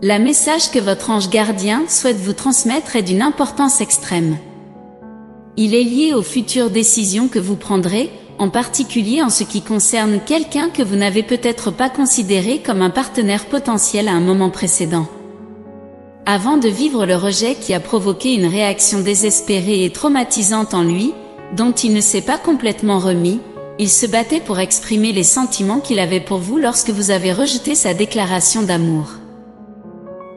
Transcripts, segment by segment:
Le message que votre ange gardien souhaite vous transmettre est d'une importance extrême. Il est lié aux futures décisions que vous prendrez, en particulier en ce qui concerne quelqu'un que vous n'avez peut-être pas considéré comme un partenaire potentiel à un moment précédent. Avant de vivre le rejet qui a provoqué une réaction désespérée et traumatisante en lui, dont il ne s'est pas complètement remis, il se battait pour exprimer les sentiments qu'il avait pour vous lorsque vous avez rejeté sa déclaration d'amour.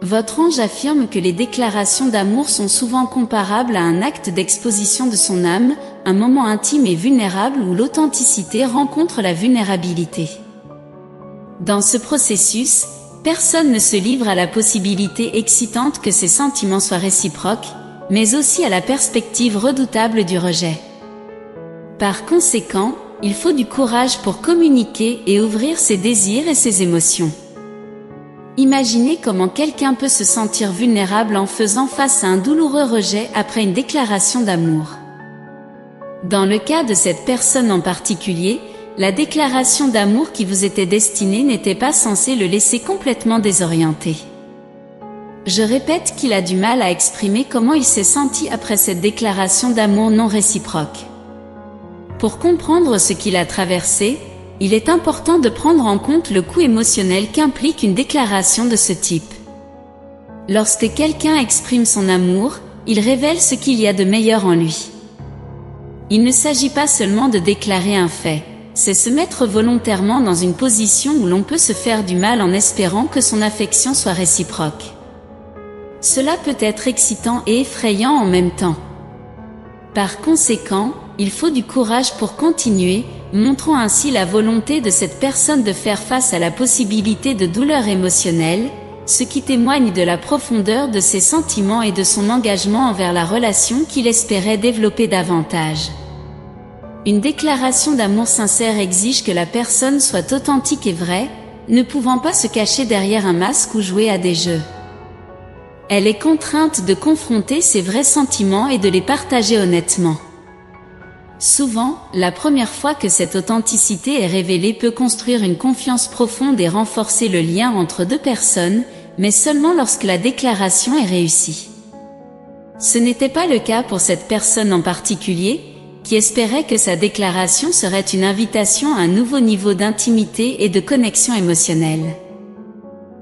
Votre ange affirme que les déclarations d'amour sont souvent comparables à un acte d'exposition de son âme, un moment intime et vulnérable où l'authenticité rencontre la vulnérabilité. Dans ce processus, personne ne se livre à la possibilité excitante que ses sentiments soient réciproques, mais aussi à la perspective redoutable du rejet. Par conséquent, il faut du courage pour communiquer et ouvrir ses désirs et ses émotions. Imaginez comment quelqu'un peut se sentir vulnérable en faisant face à un douloureux rejet après une déclaration d'amour. Dans le cas de cette personne en particulier, la déclaration d'amour qui vous était destinée n'était pas censée le laisser complètement désorienté. Je répète qu'il a du mal à exprimer comment il s'est senti après cette déclaration d'amour non réciproque. Pour comprendre ce qu'il a traversé, il est important de prendre en compte le coût émotionnel qu'implique une déclaration de ce type. Lorsque quelqu'un exprime son amour, il révèle ce qu'il y a de meilleur en lui. Il ne s'agit pas seulement de déclarer un fait, c'est se mettre volontairement dans une position où l'on peut se faire du mal en espérant que son affection soit réciproque. Cela peut être excitant et effrayant en même temps. Par conséquent, il faut du courage pour continuer, montrant ainsi la volonté de cette personne de faire face à la possibilité de douleur émotionnelle, ce qui témoigne de la profondeur de ses sentiments et de son engagement envers la relation qu'il espérait développer davantage. Une déclaration d'amour sincère exige que la personne soit authentique et vraie, ne pouvant pas se cacher derrière un masque ou jouer à des jeux. Elle est contrainte de confronter ses vrais sentiments et de les partager honnêtement. Souvent, la première fois que cette authenticité est révélée peut construire une confiance profonde et renforcer le lien entre deux personnes, mais seulement lorsque la déclaration est réussie. Ce n'était pas le cas pour cette personne en particulier, qui espérait que sa déclaration serait une invitation à un nouveau niveau d'intimité et de connexion émotionnelle.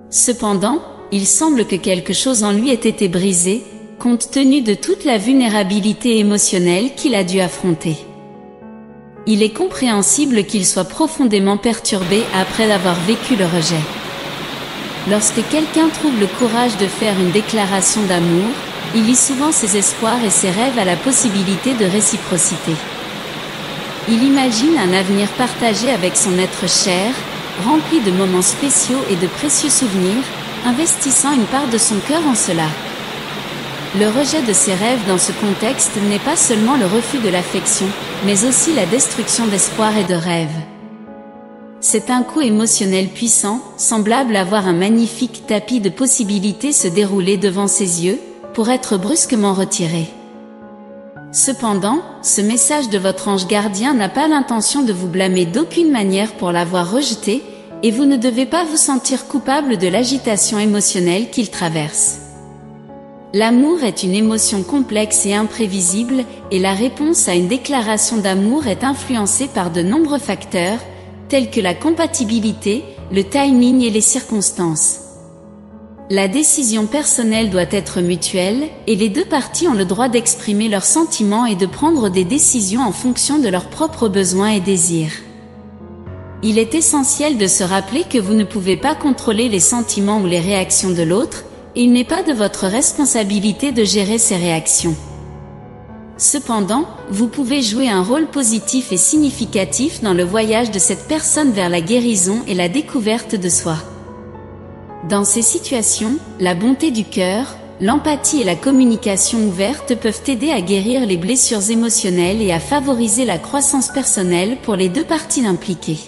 Cependant, il semble que quelque chose en lui ait été brisé, compte tenu de toute la vulnérabilité émotionnelle qu'il a dû affronter. Il est compréhensible qu'il soit profondément perturbé après avoir vécu le rejet. Lorsque quelqu'un trouve le courage de faire une déclaration d'amour, il lie souvent ses espoirs et ses rêves à la possibilité de réciprocité. Il imagine un avenir partagé avec son être cher, rempli de moments spéciaux et de précieux souvenirs, investissant une part de son cœur en cela. Le rejet de ses rêves dans ce contexte n'est pas seulement le refus de l'affection, mais aussi la destruction d'espoir et de rêves. C'est un coup émotionnel puissant, semblable à voir un magnifique tapis de possibilités se dérouler devant ses yeux, pour être brusquement retiré. Cependant, ce message de votre ange gardien n'a pas l'intention de vous blâmer d'aucune manière pour l'avoir rejeté, et vous ne devez pas vous sentir coupable de l'agitation émotionnelle qu'il traverse. L'amour est une émotion complexe et imprévisible, et la réponse à une déclaration d'amour est influencée par de nombreux facteurs, tels que la compatibilité, le timing et les circonstances. La décision personnelle doit être mutuelle, et les deux parties ont le droit d'exprimer leurs sentiments et de prendre des décisions en fonction de leurs propres besoins et désirs. Il est essentiel de se rappeler que vous ne pouvez pas contrôler les sentiments ou les réactions de l'autre, et il n'est pas de votre responsabilité de gérer ces réactions. Cependant, vous pouvez jouer un rôle positif et significatif dans le voyage de cette personne vers la guérison et la découverte de soi. Dans ces situations, la bonté du cœur, l'empathie et la communication ouverte peuvent aider à guérir les blessures émotionnelles et à favoriser la croissance personnelle pour les deux parties impliquées.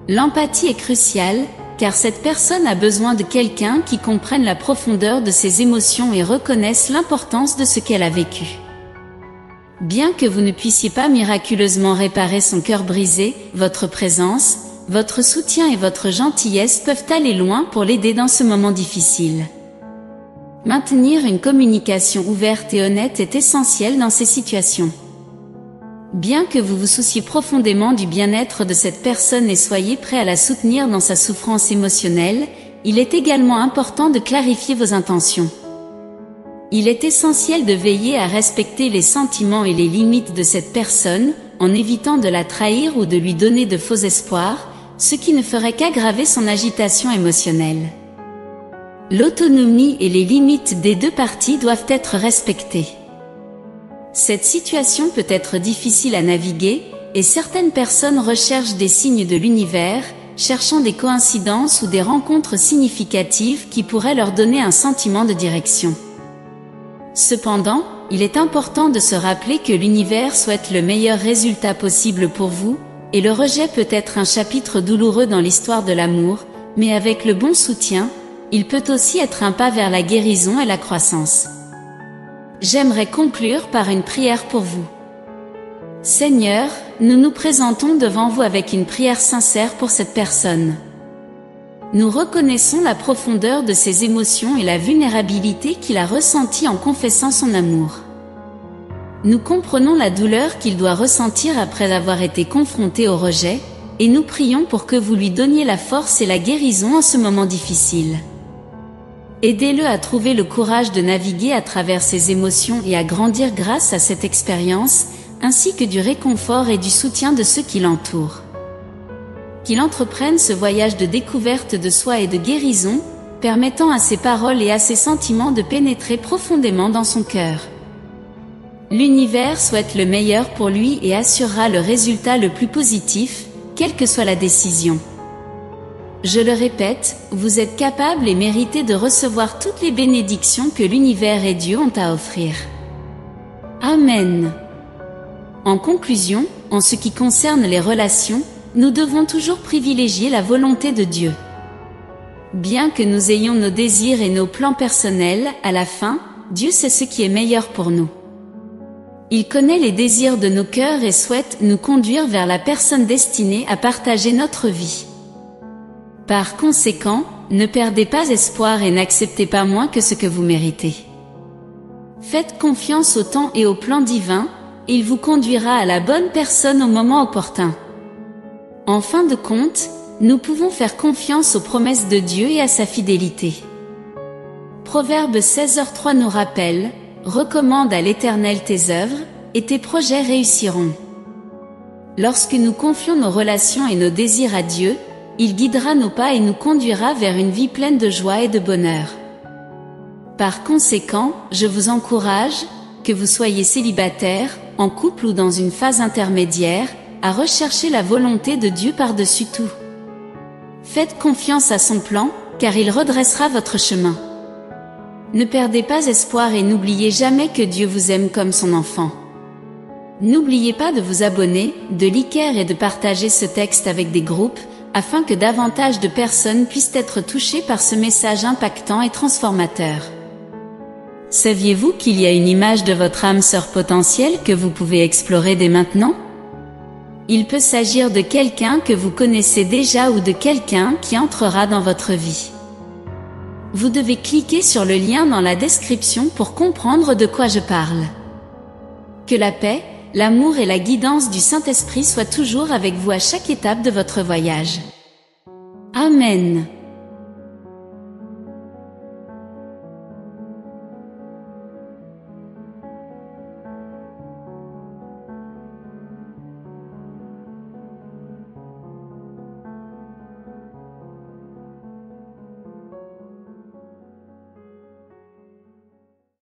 L'empathie est cruciale, car cette personne a besoin de quelqu'un qui comprenne la profondeur de ses émotions et reconnaisse l'importance de ce qu'elle a vécu. Bien que vous ne puissiez pas miraculeusement réparer son cœur brisé, votre présence, votre soutien et votre gentillesse peuvent aller loin pour l'aider dans ce moment difficile. Maintenir une communication ouverte et honnête est essentiel dans ces situations. Bien que vous vous souciez profondément du bien-être de cette personne et soyez prêt à la soutenir dans sa souffrance émotionnelle, il est également important de clarifier vos intentions. Il est essentiel de veiller à respecter les sentiments et les limites de cette personne, en évitant de la trahir ou de lui donner de faux espoirs, ce qui ne ferait qu'aggraver son agitation émotionnelle. L'autonomie et les limites des deux parties doivent être respectées. Cette situation peut être difficile à naviguer, et certaines personnes recherchent des signes de l'univers, cherchant des coïncidences ou des rencontres significatives qui pourraient leur donner un sentiment de direction. Cependant, il est important de se rappeler que l'univers souhaite le meilleur résultat possible pour vous, et le rejet peut être un chapitre douloureux dans l'histoire de l'amour, mais avec le bon soutien, il peut aussi être un pas vers la guérison et la croissance. J'aimerais conclure par une prière pour vous. Seigneur, nous nous présentons devant vous avec une prière sincère pour cette personne. Nous reconnaissons la profondeur de ses émotions et la vulnérabilité qu'il a ressentie en confessant son amour. Nous comprenons la douleur qu'il doit ressentir après avoir été confronté au rejet, et nous prions pour que vous lui donniez la force et la guérison en ce moment difficile. Aidez-le à trouver le courage de naviguer à travers ses émotions et à grandir grâce à cette expérience, ainsi que du réconfort et du soutien de ceux qui l'entourent. Qu'il entreprenne ce voyage de découverte de soi et de guérison, permettant à ses paroles et à ses sentiments de pénétrer profondément dans son cœur. L'univers souhaite le meilleur pour lui et assurera le résultat le plus positif, quelle que soit la décision. Je le répète, vous êtes capable et méritez de recevoir toutes les bénédictions que l'univers et Dieu ont à offrir. Amen. En conclusion, en ce qui concerne les relations, nous devons toujours privilégier la volonté de Dieu. Bien que nous ayons nos désirs et nos plans personnels, à la fin, Dieu sait ce qui est meilleur pour nous. Il connaît les désirs de nos cœurs et souhaite nous conduire vers la personne destinée à partager notre vie. Par conséquent, ne perdez pas espoir et n'acceptez pas moins que ce que vous méritez. Faites confiance au temps et au plan divin, et il vous conduira à la bonne personne au moment opportun. En fin de compte, nous pouvons faire confiance aux promesses de Dieu et à sa fidélité. Proverbe 16h3 nous rappelle, « Recommande à l'Éternel tes œuvres, et tes projets réussiront. » Lorsque nous confions nos relations et nos désirs à Dieu, il guidera nos pas et nous conduira vers une vie pleine de joie et de bonheur. Par conséquent, je vous encourage, que vous soyez célibataire, en couple ou dans une phase intermédiaire, à rechercher la volonté de Dieu par-dessus tout. Faites confiance à son plan, car il redressera votre chemin. Ne perdez pas espoir et n'oubliez jamais que Dieu vous aime comme son enfant. N'oubliez pas de vous abonner, de liker et de partager ce texte avec des groupes, afin que davantage de personnes puissent être touchées par ce message impactant et transformateur. Saviez-vous qu'il y a une image de votre âme sœur potentielle que vous pouvez explorer dès maintenant? Il peut s'agir de quelqu'un que vous connaissez déjà ou de quelqu'un qui entrera dans votre vie. Vous devez cliquer sur le lien dans la description pour comprendre de quoi je parle. Que la paix, l'amour et la guidance du Saint-Esprit soient toujours avec vous à chaque étape de votre voyage. Amen.